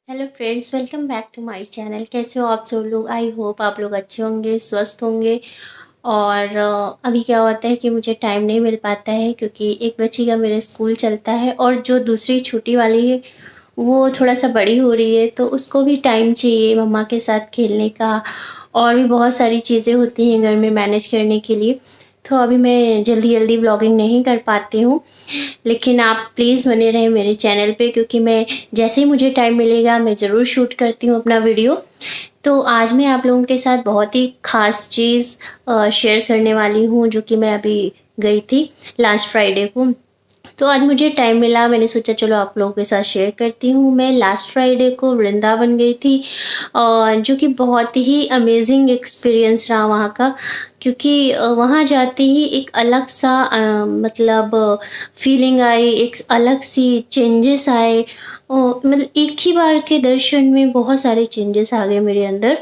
Hello friends, welcome back to my channel. कैसे हो आप सब लोग? आई होप आप लोग अच्छे होंगे, स्वस्थ होंगे। और अभी क्या होता है कि मुझे टाइम नहीं मिल पाता है क्योंकि एक बच्ची का मेरे स्कूल चलता है और जो दूसरी छोटी वाली है वो थोड़ा सा बड़ी हो रही है, तो उसको भी टाइम चाहिए मम्मा के साथ खेलने का। और भी बहुत सारी चीज़ें होती हैं घर में मैनेज करने के लिए, तो अभी मैं जल्दी जल्दी व्लॉगिंग नहीं कर पाती हूँ। लेकिन आप प्लीज़ बने रहें मेरे चैनल पे, क्योंकि मैं जैसे ही मुझे टाइम मिलेगा मैं ज़रूर शूट करती हूँ अपना वीडियो। तो आज मैं आप लोगों के साथ बहुत ही ख़ास चीज़ शेयर करने वाली हूँ, जो कि मैं अभी गई थी लास्ट फ्राइडे को। तो आज मुझे टाइम मिला, मैंने सोचा चलो आप लोगों के साथ शेयर करती हूँ। मैं लास्ट फ्राइडे को वृंदावन गई थी, जो कि बहुत ही अमेजिंग एक्सपीरियंस रहा वहाँ का। क्योंकि वहाँ जाते ही एक अलग सा मतलब फीलिंग आई, एक अलग सी चेंजेस आए। मतलब एक ही बार के दर्शन में बहुत सारे चेंजेस आ गए मेरे अंदर।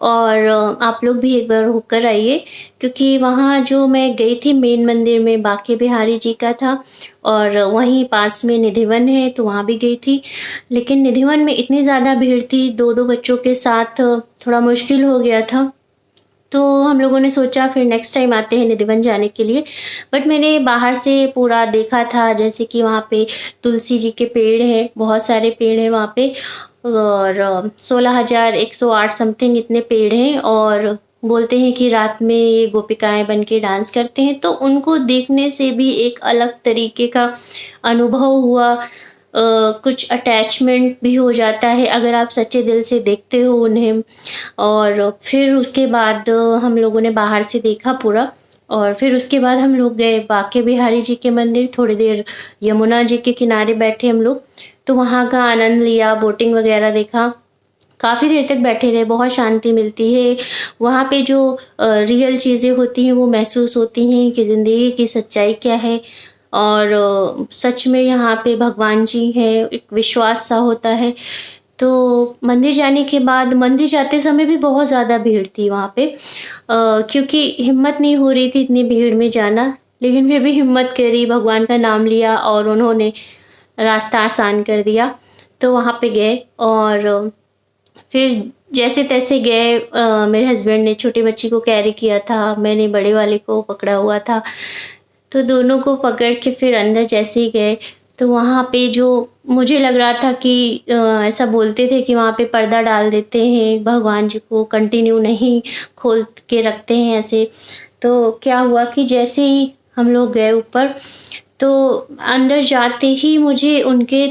और आप लोग भी एक बार होकर आइए, क्योंकि वहाँ जो मैं गई थी मेन मंदिर में बांके बिहारी जी का था, और वहीं पास में निधिवन है तो वहाँ भी गई थी। लेकिन निधिवन में इतनी ज़्यादा भीड़ थी, 2-2 बच्चों के साथ थोड़ा मुश्किल हो गया था। तो हम लोगों ने सोचा फिर नेक्स्ट टाइम आते हैं निधिवन जाने के लिए। बट मैंने बाहर से पूरा देखा था, जैसे कि वहाँ पे तुलसी जी के पेड़ हैं, बहुत सारे पेड़ हैं वहाँ पे। और 16,108 समथिंग इतने पेड़ हैं। और बोलते हैं कि रात में ये गोपिकाएँ बन के डांस करते हैं, तो उनको देखने से भी एक अलग तरीके का अनुभव हुआ। कुछ अटैचमेंट भी हो जाता है अगर आप सच्चे दिल से देखते हो उन्हें। और फिर उसके बाद हम लोगों ने बाहर से देखा पूरा। और फिर उसके बाद हम लोग गए बांके बिहारी जी के मंदिर, थोड़ी देर यमुना जी के किनारे बैठे हम लोग। तो वहाँ का आनंद लिया, बोटिंग वगैरह देखा। काफ़ी देर तक बैठे रहे, बहुत शांति मिलती है। वहाँ पे जो रियल चीज़ें होती हैं वो महसूस होती हैं कि ज़िंदगी की सच्चाई क्या है। और सच में यहाँ पे भगवान जी हैं, एक विश्वास सा होता है। तो मंदिर जाने के बाद, मंदिर जाते समय भी बहुत ज़्यादा भीड़ थी वहाँ पे, क्योंकि हिम्मत नहीं हो रही थी इतनी भीड़ में जाना। लेकिन फिर भी हिम्मत करी, भगवान का नाम लिया और उन्होंने रास्ता आसान कर दिया। तो वहाँ पे गए और फिर जैसे-तैसे गए। मेरे हस्बैंड ने छोटी बच्ची को कैरी किया था, मैंने बड़े वाले को पकड़ा हुआ था। तो दोनों को पकड़ के फिर अंदर जैसे ही गए, तो वहाँ पे जो मुझे लग रहा था कि ऐसा बोलते थे कि वहाँ पे पर्दा डाल देते हैं, भगवान जी को कंटिन्यू नहीं खोल के रखते हैं ऐसे। तो क्या हुआ कि जैसे ही हम लोग गए ऊपर, तो अंदर जाते ही मुझे उनके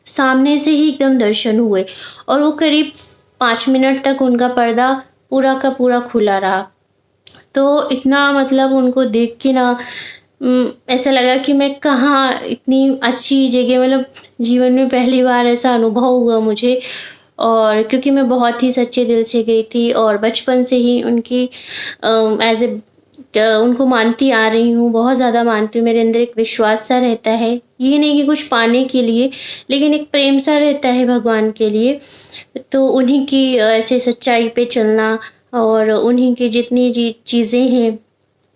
सामने से ही एकदम दर्शन हुए। और वो करीब 5 मिनट तक उनका पर्दा पूरा का पूरा खुला रहा। तो इतना मतलब उनको देख के ना ऐसा लगा कि मैं कहाँ इतनी अच्छी जगह, मतलब जीवन में पहली बार ऐसा अनुभव हुआ मुझे। और क्योंकि मैं बहुत ही सच्चे दिल से गई थी और बचपन से ही उनकी एज़ ए उनको मानती आ रही हूँ, बहुत ज़्यादा मानती हूँ। मेरे अंदर एक विश्वास सा रहता है, ये नहीं कि कुछ पाने के लिए, लेकिन एक प्रेम सा रहता है भगवान के लिए। तो उन्हीं की ऐसे सच्चाई पे चलना और उन्हीं की जितनी चीज़ें हैं,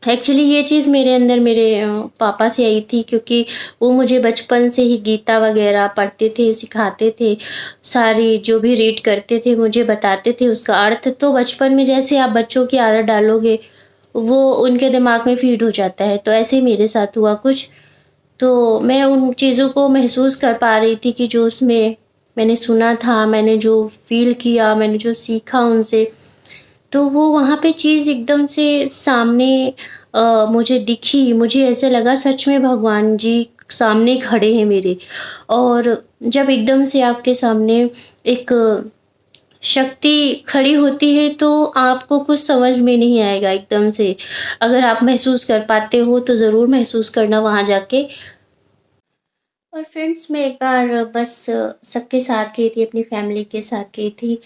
एक्चुअली ये चीज़ मेरे अंदर मेरे पापा से आई थी, क्योंकि वो मुझे बचपन से ही गीता वगैरह पढ़ते थे, सिखाते थे। सारी जो भी रीड करते थे मुझे बताते थे उसका अर्थ। तो बचपन में जैसे आप बच्चों की आदत डालोगे, वो उनके दिमाग में फ़ीड हो जाता है। तो ऐसे ही मेरे साथ हुआ कुछ। तो मैं उन चीज़ों को महसूस कर पा रही थी कि जो उसमें मैंने सुना था, मैंने जो फ़ील किया, मैंने जो सीखा उनसे, तो वो वहाँ पे चीज़ एकदम से सामने मुझे दिखी। मुझे ऐसा लगा सच में भगवान जी सामने खड़े हैं मेरे। और जब एकदम से आपके सामने एक शक्ति खड़ी होती है, तो आपको कुछ समझ में नहीं आएगा एकदम से। अगर आप महसूस कर पाते हो तो ज़रूर महसूस करना वहाँ जाके। और फ्रेंड्स, मैं एक बार बस सबके साथ गई थी, अपनी फैमिली के साथ गई थी।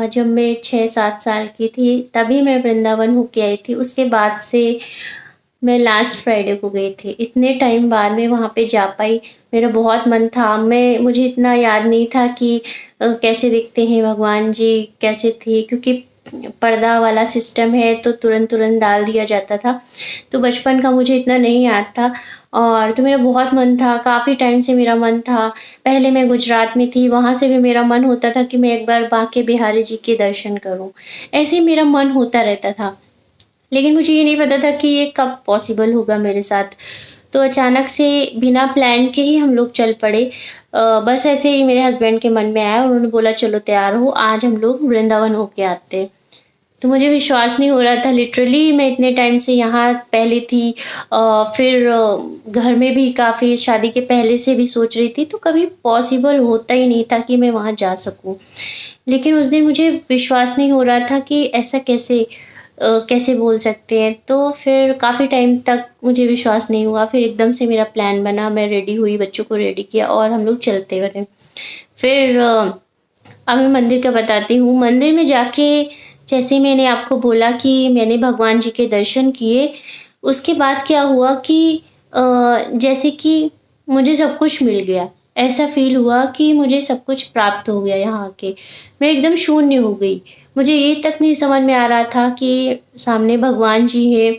जब मैं 6-7 साल की थी तभी मैं वृंदावन होके आई थी। उसके बाद से मैं लास्ट फ्राइडे को गई थी। इतने टाइम बाद मैं वहाँ पे जा पाई। मेरा बहुत मन था, मुझे इतना याद नहीं था कि कैसे दिखते हैं भगवान जी, कैसे थे, क्योंकि पर्दा वाला सिस्टम है तो तुरंत तुरंत डाल दिया जाता था। तो बचपन का मुझे इतना नहीं याद था और तो मेरा बहुत मन था, काफ़ी टाइम से मेरा मन था। पहले मैं गुजरात में थी, वहाँ से भी मेरा मन होता था कि मैं एक बार बांके बिहारी जी के दर्शन करूँ। ऐसे ही मेरा मन होता रहता था। लेकिन मुझे ये नहीं पता था कि ये कब पॉसिबल होगा मेरे साथ। तो अचानक से बिना प्लान के ही हम लोग चल पड़े। बस ऐसे ही मेरे हस्बैंड के मन में आया, उन्होंने बोला चलो तैयार हो, आज हम लोग वृंदावन होके आते हैं। तो मुझे विश्वास नहीं हो रहा था, लिटरली मैं इतने टाइम से यहाँ पहले थी, फिर घर में भी काफ़ी शादी के पहले से भी सोच रही थी, तो कभी पॉसिबल होता ही नहीं था कि मैं वहाँ जा सकूँ। लेकिन उस दिन मुझे विश्वास नहीं हो रहा था कि ऐसा कैसे बोल सकते हैं। तो फिर काफ़ी टाइम तक मुझे विश्वास नहीं हुआ, फिर एकदम से मेरा प्लान बना, मैं रेडी हुई, बच्चों को रेडी किया और हम लोग चलते बने। फिर अब मैं मंदिर का बताती हूँ। मंदिर में जाके जैसे मैंने आपको बोला कि मैंने भगवान जी के दर्शन किए, उसके बाद क्या हुआ कि जैसे कि मुझे सब कुछ मिल गया। ऐसा फ़ील हुआ कि मुझे सब कुछ प्राप्त हो गया यहाँ आके। मैं एकदम शून्य हो गई। मुझे ये तक नहीं समझ में आ रहा था कि सामने भगवान जी हैं,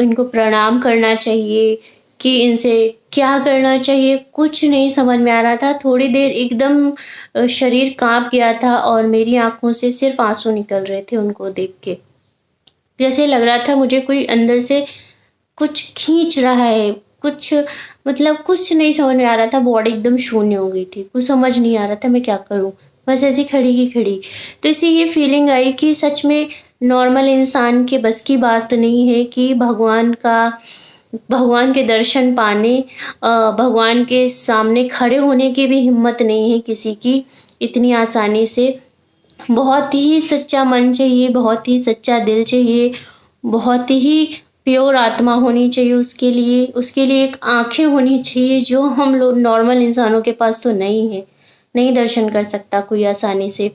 इनको प्रणाम करना चाहिए कि इनसे क्या करना चाहिए, कुछ नहीं समझ में आ रहा था। थोड़ी देर एकदम शरीर काँप गया था और मेरी आँखों से सिर्फ़ आँसू निकल रहे थे उनको देख के। जैसे लग रहा था मुझे कोई अंदर से कुछ खींच रहा है, कुछ मतलब कुछ नहीं समझ में आ रहा था, बॉडी एकदम शून्य हो गई थी। कुछ समझ नहीं आ रहा था मैं क्या करूँ? बस ऐसे ही खड़ी की खड़ी। तो इससे ये फीलिंग आई कि सच में नॉर्मल इंसान के बस की बात नहीं है कि भगवान के दर्शन पाने, भगवान के सामने खड़े होने की भी हिम्मत नहीं है किसी की इतनी आसानी से। बहुत ही सच्चा मन चाहिए, बहुत ही सच्चा दिल चाहिए, बहुत ही प्योर आत्मा होनी चाहिए उसके लिए एक आँखें होनी चाहिए जो हम लोग नॉर्मल इंसानों के पास तो नहीं है। नहीं दर्शन कर सकता कोई आसानी से।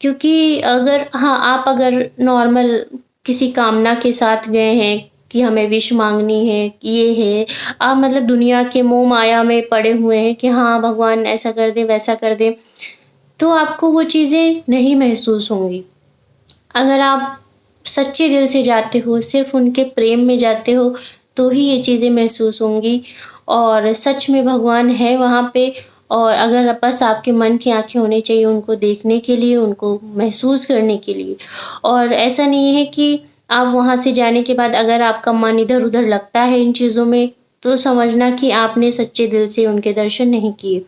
क्योंकि आप अगर नॉर्मल किसी कामना के साथ गए हैं कि हमें विश माँगनी है, ये है, आप मतलब दुनिया के मोह माया में पड़े हुए हैं कि हाँ, भगवान ऐसा कर दें, वैसा कर दें, तो आपको वो चीज़ें नहीं महसूस होंगी। अगर आप सच्चे दिल से जाते हो, सिर्फ़ उनके प्रेम में जाते हो, तो ही ये चीज़ें महसूस होंगी और सच में भगवान है वहाँ पे। और अगर बस आपके मन की आँखें होनी चाहिए उनको देखने के लिए, उनको महसूस करने के लिए। और ऐसा नहीं है कि आप वहाँ से जाने के बाद अगर आपका मन इधर-उधर लगता है इन चीज़ों में, तो समझना कि आपने सच्चे दिल से उनके दर्शन नहीं किए।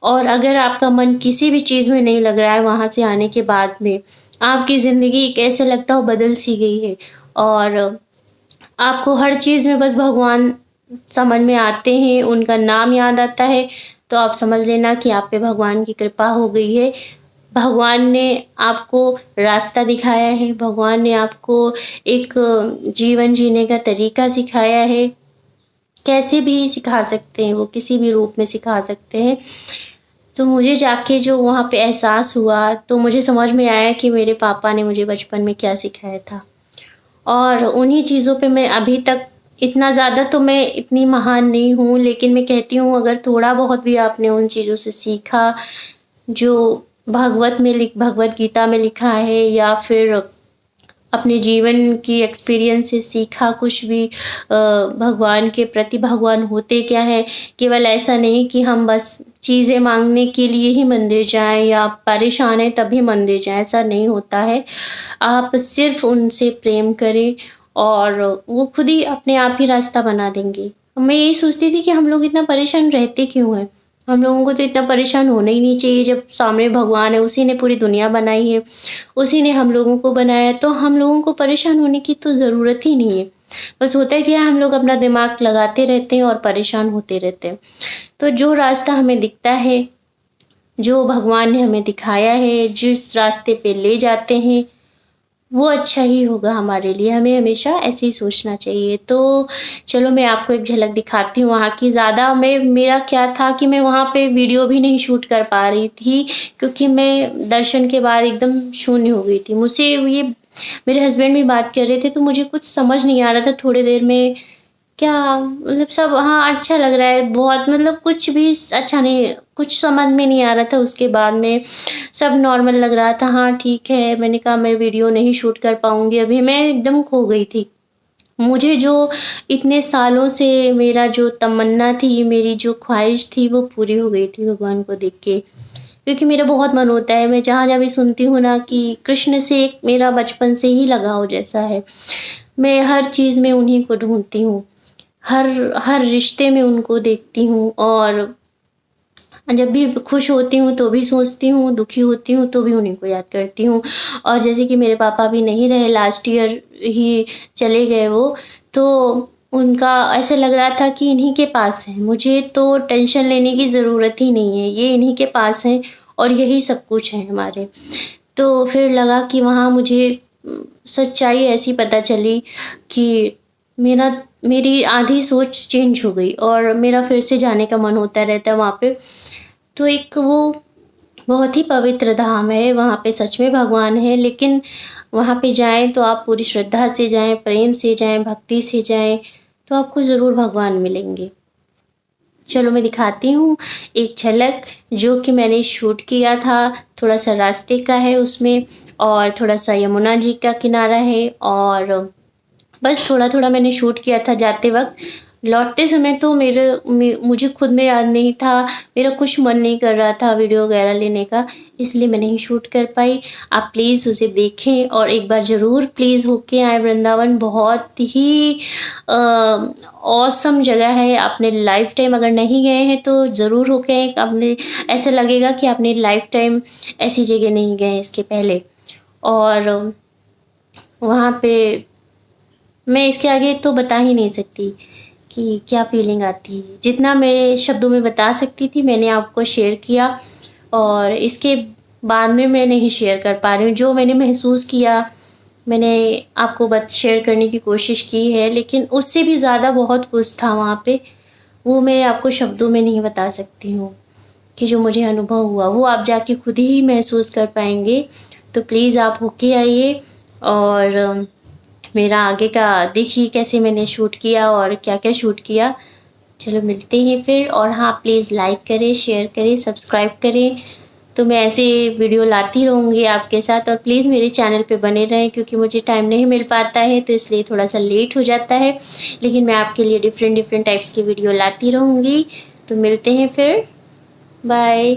और अगर आपका मन किसी भी चीज़ में नहीं लग रहा है वहाँ से आने के बाद में, आपकी ज़िंदगी कैसे लगता हो बदल सी गई है और आपको हर चीज़ में बस भगवान समझ में आते हैं, उनका नाम याद आता है, तो आप समझ लेना कि आप पे भगवान की कृपा हो गई है। भगवान ने आपको रास्ता दिखाया है, भगवान ने आपको एक जीवन जीने का तरीका सिखाया है। कैसे भी सिखा सकते हैं वो, किसी भी रूप में सिखा सकते हैं। तो मुझे जाके जो वहाँ पे एहसास हुआ, तो मुझे समझ में आया कि मेरे पापा ने मुझे बचपन में क्या सिखाया था। और उन्हीं चीज़ों पे मैं अभी तक इतना ज़्यादा तो मैं इतनी महान नहीं हूँ, लेकिन मैं कहती हूँ अगर थोड़ा बहुत भी आपने उन चीज़ों से सीखा, जो भगवत गीता में लिखा है या फिर अपने जीवन की एक्सपीरियंस से सीखा कुछ भी, भगवान के प्रति भगवान होते क्या हैं, केवल ऐसा नहीं कि हम बस चीज़ें माँगने के लिए ही मंदिर जाएँ या परेशान हैं तभी मंदिर जाएँ, ऐसा नहीं होता है। आप सिर्फ़ उनसे प्रेम करें और वो खुद ही अपने आप ही रास्ता बना देंगे। मैं यही सोचती थी कि हम लोग इतना परेशान रहते क्यों हैं? हम लोगों को तो इतना परेशान होना ही नहीं चाहिए जब सामने भगवान है, उसी ने पूरी दुनिया बनाई है। उसी ने हम लोगों को बनाया, तो हम लोगों को परेशान होने की तो ज़रूरत ही नहीं है। बस होता है क्या है हम लोग अपना दिमाग लगाते रहते हैं और परेशान होते रहते हैं। तो जो रास्ता हमें दिखता है, जो भगवान ने हमें दिखाया है, जिस रास्ते पे ले जाते हैं, वो अच्छा ही होगा हमारे लिए, हमें हमेशा ऐसे ही सोचना चाहिए। तो चलो मैं आपको एक झलक दिखाती हूँ वहाँ की। ज़्यादा मैं मेरा क्या था कि मैं वहाँ पे वीडियो भी नहीं शूट कर पा रही थी, क्योंकि मैं दर्शन के बाद एकदम शून्य हो गई थी। मुझसे ये मेरे हस्बैंड भी बात कर रहे थे, तो मुझे कुछ समझ नहीं आ रहा था थोड़ी देर में क्या मतलब सब, हाँ, अच्छा लग रहा है बहुत, मतलब कुछ भी अच्छा नहीं, कुछ समझ में नहीं आ रहा था। उसके बाद में सब नॉर्मल लग रहा था। हाँ, ठीक है, मैंने कहा मैं वीडियो नहीं शूट कर पाऊँगी अभी, मैं एकदम खो गई थी। मुझे जो इतने सालों से मेरा जो तमन्ना थी, मेरी जो ख़्वाहिश थी, वो पूरी हो गई थी भगवान को देख के। क्योंकि मेरा बहुत मन होता है, मैं जहाँ-जहाँ भी सुनती हूँ ना कि कृष्ण से एक मेरा बचपन से ही लगाव जैसा है। मैं हर चीज़ में उन्हीं को ढूँढती हूँ, हर हर रिश्ते में उनको देखती हूँ, और जब भी खुश होती हूँ तो भी सोचती हूँ, दुखी होती हूँ तो भी उन्हीं को याद करती हूँ। और जैसे कि मेरे पापा भी नहीं रहे, लास्ट ईयर ही चले गए वो, तो उनका ऐसा लग रहा था कि इन्हीं के पास है, मुझे तो टेंशन लेने की ज़रूरत ही नहीं है, ये इन्हीं के पास हैं और यही सब कुछ है हमारे। तो फिर लगा कि वहाँ मुझे सच्चाई ऐसी पता चली कि मेरा मेरी आधी सोच चेंज हो गई और मेरा फिर से जाने का मन होता रहता है वहाँ पे। तो एक वो बहुत ही पवित्र धाम है, वहाँ पे सच में भगवान है, लेकिन वहाँ पे जाएँ तो आप पूरी श्रद्धा से जाएँ, प्रेम से जाएँ, भक्ति से जाएँ, तो आपको ज़रूर भगवान मिलेंगे। चलो मैं दिखाती हूँ एक झलक, जो कि मैंने शूट किया था। थोड़ा-सा रास्ते का है उसमें, और थोड़ा-सा यमुना जी का किनारा है, और बस थोड़ा-थोड़ा मैंने शूट किया था जाते वक़्त। लौटते समय तो मुझे खुद में याद नहीं था, मेरा कुछ मन नहीं कर रहा था वीडियो वगैरह लेने का, इसलिए मैं नहीं शूट कर पाई। आप प्लीज़ उसे देखें और एक बार ज़रूर प्लीज़ होके आएँ वृंदावन। बहुत ही ऑसम जगह है, आपने लाइफ़ टाइम अगर नहीं गए हैं तो ज़रूर होके आएँ। आपने ऐसा लगेगा कि आपने लाइफ़ टाइम ऐसी जगह नहीं गए हैं इसके पहले। और वहाँ पे मैं इसके आगे तो बता ही नहीं सकती कि क्या फ़ीलिंग आती है। जितना मैं शब्दों में बता सकती थी मैंने आपको शेयर किया, और इसके बाद में मैं नहीं शेयर कर पा रही हूँ। जो मैंने महसूस किया, मैंने आपको बत शेयर करने की कोशिश की है, लेकिन उससे भी ज़्यादा बहुत कुछ था वहाँ पे, वो मैं आपको शब्दों में नहीं बता सकती हूँ कि जो मुझे अनुभव हुआ, वो आप जाके खुद ही महसूस कर पाएँगे। तो प्लीज़ आप होके आइए, और मेरा आगे का देखिए कैसे मैंने शूट किया और क्या-क्या शूट किया। चलो मिलते हैं फिर, और हाँ, प्लीज़ लाइक करें, शेयर करें, सब्सक्राइब करें। तो मैं ऐसे वीडियो लाती रहूँगी आपके साथ, और प्लीज़ मेरे चैनल पे बने रहें, क्योंकि मुझे टाइम नहीं मिल पाता है तो इसलिए थोड़ा-सा लेट हो जाता है। लेकिन मैं आपके लिए डिफ़रेंट डिफ़रेंट टाइप्स की वीडियो लाती रहूँगी। तो मिलते हैं फिर, बाय।